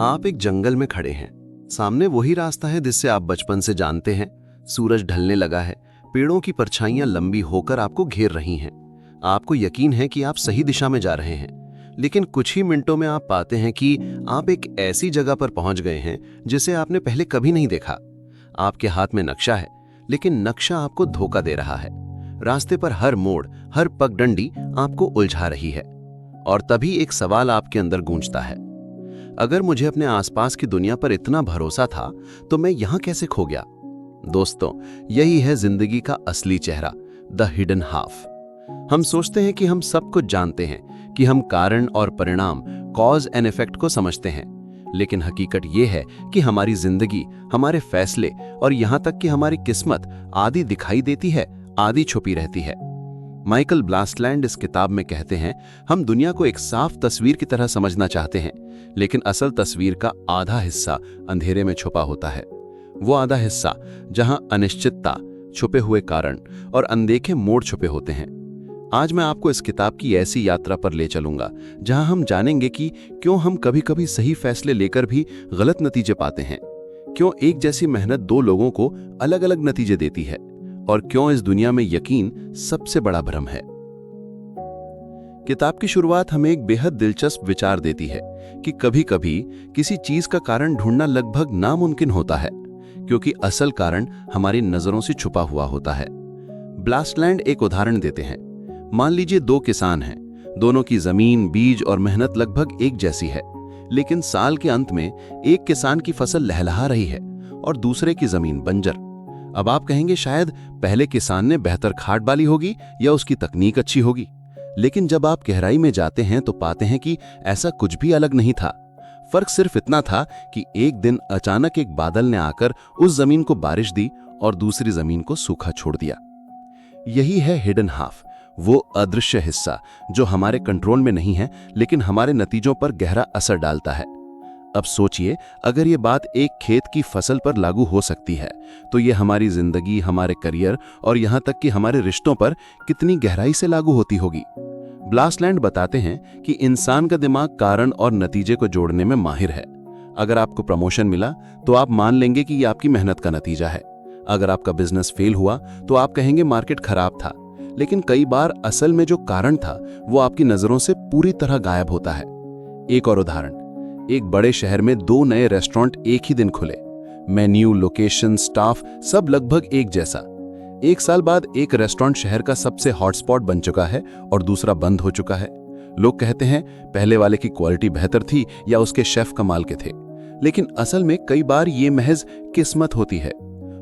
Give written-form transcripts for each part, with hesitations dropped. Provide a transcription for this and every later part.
आप एक जंगल में खड़े हैं। सामने वही रास्ता है जिससे आप बचपन से जानते हैं। सूरज ढलने लगा है, पेड़ों की परछाइयां लंबी होकर आपको घेर रही हैं। आपको यकीन है कि आप सही दिशा में जा रहे हैं, लेकिन कुछ ही मिनटों में आप पाते हैं कि आप एक ऐसी जगह पर पहुंच गए हैं जिसे आपने पहले कभी नहीं देखा। आपके हाथ में नक्शा है, लेकिन नक्शा आपको धोखा दे रहा है। रास्ते पर हर मोड़, हर पगडंडी आपको उलझा रही है। और तभी एक सवाल आपके अंदर गूंजता है, अगर मुझे अपने आसपास की दुनिया पर इतना भरोसा था तो मैं यहां कैसे खो गया? दोस्तों, यही है जिंदगी का असली चेहरा, द हिडन हाफ। हम सोचते हैं कि हम सब कुछ जानते हैं, कि हम कारण और परिणाम, कॉज एंड इफेक्ट को समझते हैं, लेकिन हकीकत यह है कि हमारी जिंदगी, हमारे फैसले और यहां तक कि हमारी किस्मत आधी दिखाई देती है, आधी छुपी रहती है। माइकल ब्लासलैंड इस किताब में कहते हैं, हम दुनिया को एक साफ तस्वीर की तरह समझना चाहते हैं, लेकिन असल तस्वीर का आधा हिस्सा अंधेरे में छुपा होता है। वो आधा हिस्सा जहां अनिश्चितता, छुपे हुए कारण और अनदेखे मोड़ छुपे होते हैं। आज मैं आपको इस किताब की ऐसी यात्रा पर ले चलूंगा जहां हम जानेंगे कि क्यों हम कभी-कभी सही फैसले लेकर भी गलत नतीजे पाते हैं, क्यों एक जैसी मेहनत दो लोगों को अलग-अलग नतीजे देती है, और क्यों इस दुनिया में यकीन सबसे बड़ा भ्रम है। किताब की शुरुआत हमें एक बेहद दिलचस्प विचार देती है कि कभी-कभी किसी चीज का कारण ढूंढना लगभग नामुमकिन होता है, क्योंकि असल कारण हमारी नजरों से छुपा हुआ होता है। ब्लासलैंड एक उदाहरण देते हैं। मान लीजिए दो किसान हैं, दोनों की जमीन, बीज और मेहनत लगभग एक जैसी है, लेकिन साल के अंत में एक किसान की फसल लहलहा रही है और दूसरे की जमीन बंजर। अब आप कहेंगे शायद पहले किसान ने बेहतर खाद डाली होगी या उसकी तकनीक अच्छी होगी, लेकिन जब आप गहराई में जाते हैं तो पाते हैं कि ऐसा कुछ भी अलग नहीं था। फर्क सिर्फ इतना था कि एक दिन अचानक एक बादल ने आकर उस जमीन को बारिश दी और दूसरी जमीन को सूखा छोड़ दिया। यही है हिडन हाफ, वो अदृश्य हिस्सा जो हमारे कंट्रोल में नहीं है, लेकिन हमारे नतीजों पर गहरा असर डालता है। अब सोचिए, अगर ये बात एक खेत की फसल पर लागू हो सकती है, तो ये हमारी जिंदगी, हमारे करियर और यहां तक कि हमारे रिश्तों पर कितनी गहराई से लागू होती होगी। ब्लासलैंड बताते हैं कि इंसान का दिमाग कारण और नतीजे को जोड़ने में माहिर है। अगर आपको प्रमोशन मिला तो आप मान लेंगे कि ये आपकी मेहनत का नतीजा है। अगर आपका बिजनेस फेल हुआ तो आप कहेंगे मार्केट खराब था, लेकिन कई बार असल में जो कारण था वो आपकी नजरों से पूरी तरह गायब होता है। एक और उदाहरण, एक बड़े शहर में दो नए रेस्टोरेंट एक ही दिन खुले। मेन्यू, लोकेशन, स्टाफ सब लगभग एक जैसा। एक साल बाद एक रेस्टोरेंट शहर का सबसे हॉटस्पॉट बन चुका है और दूसरा बंद हो चुका है। लोग कहते हैं पहले वाले की क्वालिटी बेहतर थी या उसके शेफ कमाल के थे, लेकिन असल में कई बार ये महज किस्मत होती है।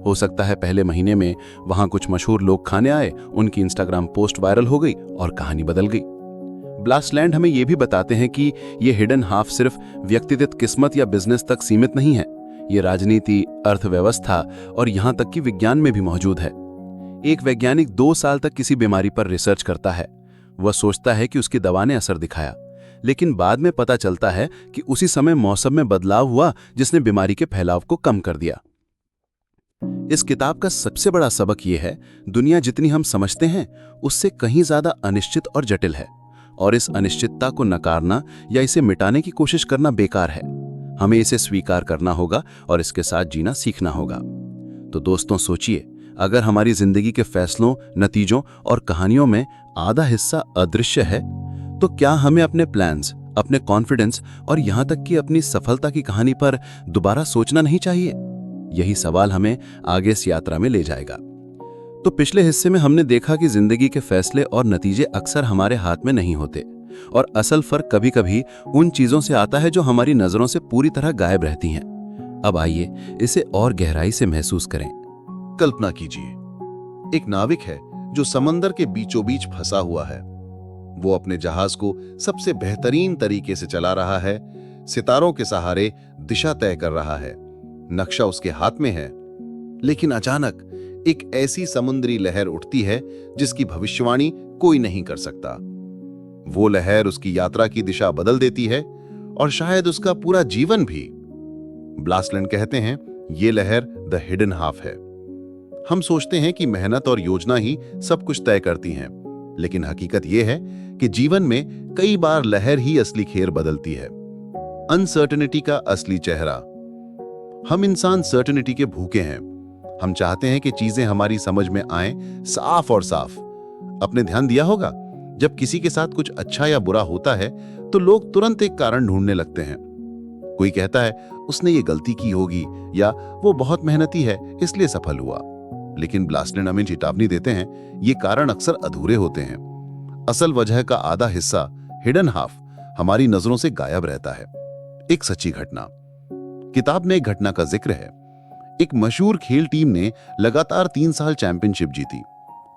हो सकता है पहले महीने में वहां कुछ मशहूर लोग खाने आए, उनकी इंस्टाग्राम पोस्ट वायरल हो गई और कहानी बदल गई। ब्लासलैंड हमें यह भी बताते हैं कि यह हिडन हाफ सिर्फ व्यक्तिगत किस्मत या बिजनेस तक सीमित नहीं है, ये राजनीति, अर्थव्यवस्था और यहां तक कि विज्ञान में भी मौजूद है। एक वैज्ञानिक 2 साल तक किसी बीमारी पर रिसर्च करता है। वह सोचता है कि उसकी दवा ने असर दिखाया, लेकिन बाद में पता चलता है कि उसी समय मौसम में बदलाव हुआ जिसने बीमारी के फैलाव को कम कर दिया। इस किताब का सबसे बड़ा सबक यह है, दुनिया जितनी हम समझते हैं उससे कहीं ज्यादा अनिश्चित और जटिल है, और इस अनिश्चितता को नकारना या इसे मिटाने की कोशिश करना बेकार है। हमें इसे स्वीकार करना होगा और इसके साथ जीना सीखना होगा। तो दोस्तों, सोचिए, अगर हमारी जिंदगी के फैसलों, नतीजों और कहानियों में आधा हिस्सा अदृश्य है, तो क्या हमें अपने प्लान्स, अपने कॉन्फिडेंस और यहां तक कि अपनी सफलता की कहानी पर दोबारा सोचना नहीं चाहिए? यही सवाल हमें आगे इस यात्रा में ले जाएगा। तो पिछले हिस्से में हमने देखा कि जिंदगी के फैसले और नतीजे अक्सर हमारे हाथ में नहीं होते, और असल फर्क कभी-कभी उन चीजों से आता है जो हमारी नजरों से पूरी तरह गायब रहती हैं। अब आइए इसे और गहराई से महसूस करें। कल्पना कीजिए, एक नाविक है जो समंदर के बीचों बीच फंसा हुआ है। वो अपने जहाज को सबसे बेहतरीन तरीके से चला रहा है, सितारों के सहारे दिशा तय कर रहा है, नक्शा उसके हाथ में है। लेकिन अचानक एक ऐसी समुद्री लहर उठती है जिसकी भविष्यवाणी कोई नहीं कर सकता। वो लहर उसकी यात्रा की दिशा बदल देती है और शायद उसका पूरा जीवन भी। ब्लासलैंड कहते हैं, ये लहर द हिडन हाफ है। हम सोचते हैं कि मेहनत और योजना ही सब कुछ तय करती हैं, लेकिन हकीकत यह है कि जीवन में कई बार लहर ही असली खेर बदलती है। अनसर्टेनिटी का असली चेहरा। हम इंसान सर्टेनिटी के भूखे हैं। हम चाहते हैं कि चीजें हमारी समझ में आएं, साफ और साफ। आपने ध्यान दिया होगा, जब किसी के साथ कुछ अच्छा या बुरा होता है तो लोग तुरंत एक कारण ढूंढने लगते हैं। कोई कहता है उसने ये गलती की होगी, या वो बहुत मेहनती है इसलिए सफल हुआ। लेकिन ब्लासलैंड हमें चेतावनी देते हैं, ये कारण अक्सर अधूरे होते हैं। असल वजह का आधा हिस्सा, हिडन हाफ, हमारी नजरों से गायब रहता है। एक सच्ची घटना। किताब में एक घटना का जिक्र है। एक मशहूर खेल टीम ने लगातार 3 साल चैंपियनशिप जीती।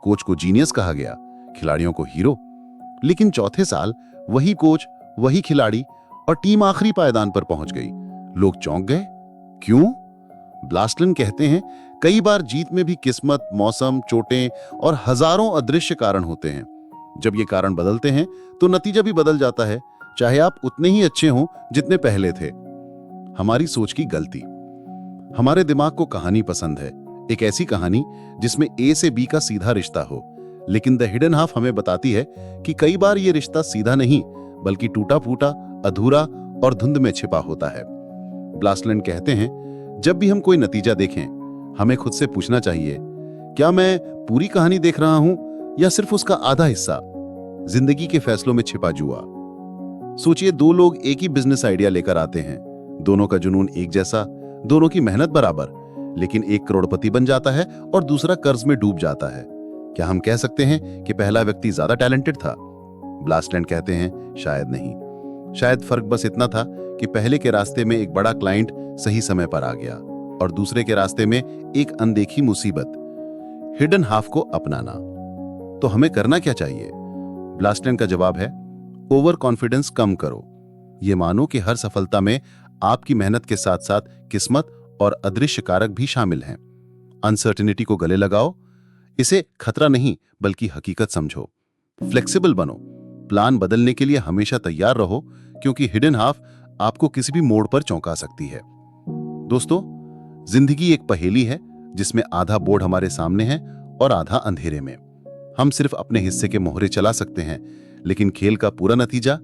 कोच को जीनियस कहा गया, खिलाड़ियों को हीरो। लेकिन चौथे साल वही कोच, वही खिलाड़ी और टीम आखिरी पायदान पर पहुंच गई। लोग चौंक गए। क्यों? ब्लासलैंड कहते हैं, कई बार जीत में भी किस्मत, मौसम, चोटें और हजारों अदृश्य कारण होते हैं। जब ये कारण बदलते हैं तो नतीजा भी बदल जाता है, चाहे आप उतने ही अच्छे हों जितने पहले थे। हमारी सोच की गलती। हमारे दिमाग को कहानी पसंद है, एक ऐसी कहानी जिसमें ए से बी का सीधा रिश्ता हो। लेकिन द हिडन हाफ हमें बताती है कि कई बार ये रिश्ता सीधा नहीं, बल्कि टूटा फूटा, अधूरा और धुंध में छिपा होता है। ब्लासलैंड कहते हैं, जब भी हम कोई नतीजा देखें, हमें खुद से पूछना चाहिए, क्या मैं पूरी कहानी देख रहा हूं या सिर्फ उसका आधा हिस्सा? जिंदगी के फैसलों में छिपा जुआ। सोचिए, 2 लोग एक ही बिजनेस आइडिया लेकर आते हैं। दोनों का जुनून एक जैसा, दोनों की मेहनत बराबर, लेकिन एक करोड़पति बन जाता है और दूसरा कर्ज में डूब जाता है। क्या हम कह सकते हैं कि पहला व्यक्ति ज्यादा टैलेंटेड था? ब्लासलैंड कहते हैं, शायद नहीं। शायद फर्क बस इतना था कि पहले के रास्ते में एक बड़ा क्लाइंट सही समय पर आ गया और दूसरे के रास्ते में एक अनदेखी मुसीबत। हिडन हाफ को अपनाना। तो हमें करना क्या चाहिए? ब्लासलैंड का जवाब है, ओवर कॉन्फिडेंस कम करो। ये मानो कि हर सफलता में आपकी मेहनत के साथ साथ किस्मत और अदृश्य कारक भी शामिल हैं। अनसर्टेनिटी को गले लगाओ, इसे खतरा नहीं बल्कि हकीकत समझो। फ्लेक्सिबल बनो, प्लान बदलने के लिए हमेशा तैयार रहो, क्योंकि हिडन हाफ आपको किसी भी मोड़ पर चौंका सकती है। दोस्तों, जिंदगी एक पहेली है जिसमें आधा बोर्ड हमारे सामने है और आधा अंधेरे में। हम सिर्फ अपने हिस्से के मोहरे चला सकते हैं, लेकिन खेल का पूरा नतीजा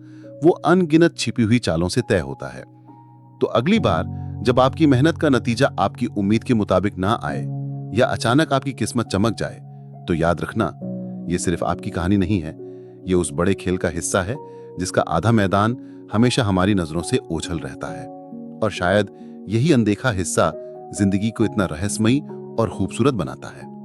वो अनगिनत छिपी हुई चालों से तय होता है। तो अगली बार जब आपकी मेहनत का नतीजा आपकी उम्मीद के मुताबिक ना आए या अचानक आपकी किस्मत चमक जाए, तो याद रखना, ये सिर्फ आपकी कहानी नहीं है, ये उस बड़े खेल का हिस्सा है जिसका आधा मैदान हमेशा हमारी नजरों से ओझल रहता है। और शायद यही अनदेखा हिस्सा जिंदगी को इतना रहस्यमयी और खूबसूरत बनाता है।